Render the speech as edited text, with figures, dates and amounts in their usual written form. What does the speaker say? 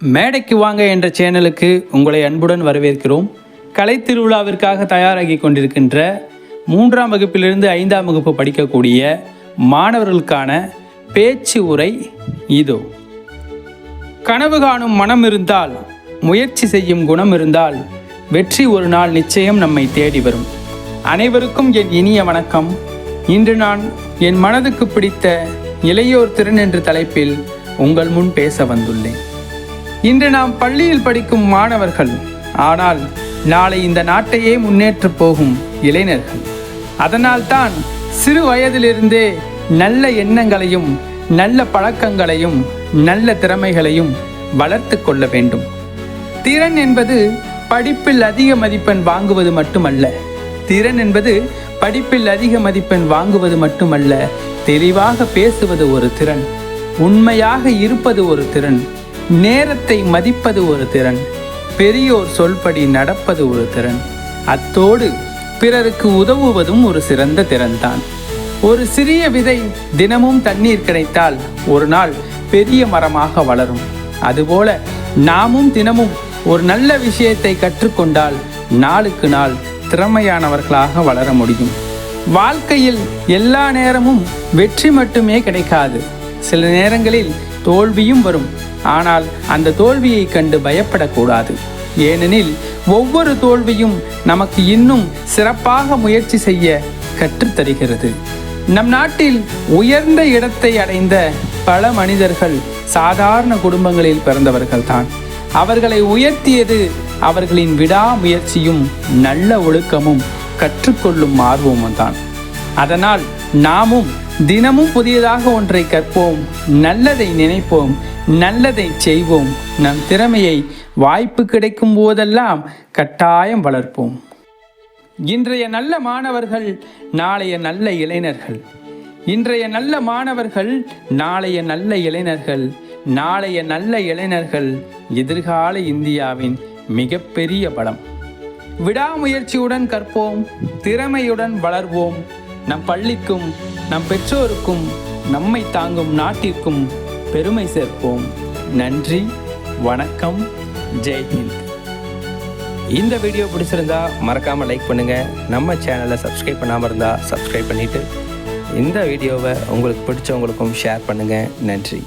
மேடைக்கு வாங்க என்ற சேனலுக்கு உங்களை அன்புடன் வரவேற்கிறோம். கலை திருவிழாவிற்காக தயாராகி கொண்டிருக்கின்ற 3ஆம் வகுப்பிலிருந்து 5ஆம் வகுப்பு படிக்கக்கூடிய மாணவர்களுக்கான பேச்சு உரை இதோ. கனவு காணும் மனம் இருந்தால், முயற்சி செய்யும் குணம் இருந்தால், வெற்றி ஒரு நாள் நிச்சயம் நம்மை தேடி வரும். அனைவருக்கும் என் இனிய வணக்கம். இன்று நான் என் மனதுக்கு பிடித்த இளையோர் திறன் என்ற தலைப்பில் உங்கள் முன் பேச வந்துள்ளேன். இன்று நாம் பள்ளியில் படிக்கும் மாணவர்கள், ஆனால் நாளை இந்த நாட்டையே முன்னேற்றப் போகும் இளைஞர்கள். அதனால்தான் சிறு வயதிலிருந்தே நல்ல எண்ணங்களையும் நல்ல பழக்கங்களையும் நல்ல திறமைகளையும் வளர்த்து கொள்ள வேண்டும். திறன் என்பது படிப்பில் அதிக மதிப்பெண் வாங்குவது மட்டுமல்ல. திறன் என்பது படிப்பில் அதிக மதிப்பெண் வாங்குவது மட்டுமல்ல, தெளிவாக பேசுவது ஒரு திறன், உண்மையாக இருப்பது ஒரு திறன், நேரத்தை மதிப்பது ஒரு திறன், பெரியோர் சொல்படி நடப்பது ஒரு திறன், அத்தோடு பிறருக்கு உதவுவதும் ஒரு சிறந்த திறன்தான். ஒரு சிறிய விதை தினமும் தண்ணீர் கிடைத்தால் ஒரு நாள் பெரிய மரமாக வளரும். அதுபோல நாமும் தினமும் ஒரு நல்ல விஷயத்தை கற்றுக்கொண்டால் நாளுக்கு நாள் திறமையானவர்களாக வளர முடியும். வாழ்க்கையில் எல்லா நேரமும் வெற்றி மட்டுமே கிடைக்காது. சில நேரங்களில் தோல்வியும் வரும். ஆனால் அந்த தோல்வியை கண்டு பயப்படக்கூடாது. ஏனெனில் ஒவ்வொரு தோல்வியும் நமக்கு இன்னும் சிறப்பாக முயற்சி செய்ய கற்றுத்தருகிறது. நம் நாட்டில் உயர்ந்த இடத்தை அடைந்த பல மனிதர்கள் சாதாரண குடும்பங்களில் பிறந்தவர்கள்தான். அவர்களை உயர்த்தியது அவர்களின் விடாமுயற்சியும் நல்ல ஒழுக்கமும் கற்றுக்கொள்ளும் ஆர்வமும் தான். அதனால் நாமும் தினமும் புதியதாக ஒன்றை கற்போம், நல்லதை நினைப்போம், நல்லதை செய்வோம். நம் திறமையை வாய்ப்பு கிடைக்கும் போதெல்லாம் கட்டாயம் வளர்ப்போம். இன்றைய நல்ல மாணவர்கள் நாளைய நல்ல இளைஞர்கள். இன்றைய நல்ல மாணவர்கள் நாளைய நல்ல இளைஞர்கள். நாளைய நல்ல இளைஞர்கள் எதிர்கால இந்தியாவின் மிகப்பெரிய பலம். விடாமுயற்சியுடன் கற்போம், திறமையுடன் வளர்வோம். நம் பள்ளிக்கும் நம் பெற்றோருக்கும் நம்மை தாங்கும் நாட்டிற்கும் பெருமை சேர்ப்போம். நன்றி, வணக்கம், ஜெய்ஹிந்த். இந்த வீடியோ பிடிச்சிருந்தா மறக்காமல் லைக் பண்ணுங்கள். நம்ம சேனலை சப்ஸ்கிரைப் பண்ணாமல் இருந்தால் சப்ஸ்கிரைப் பண்ணிவிட்டு இந்த வீடியோவை உங்களுக்கு பிடிச்சவங்களுக்கும் ஷேர் பண்ணுங்கள். நன்றி.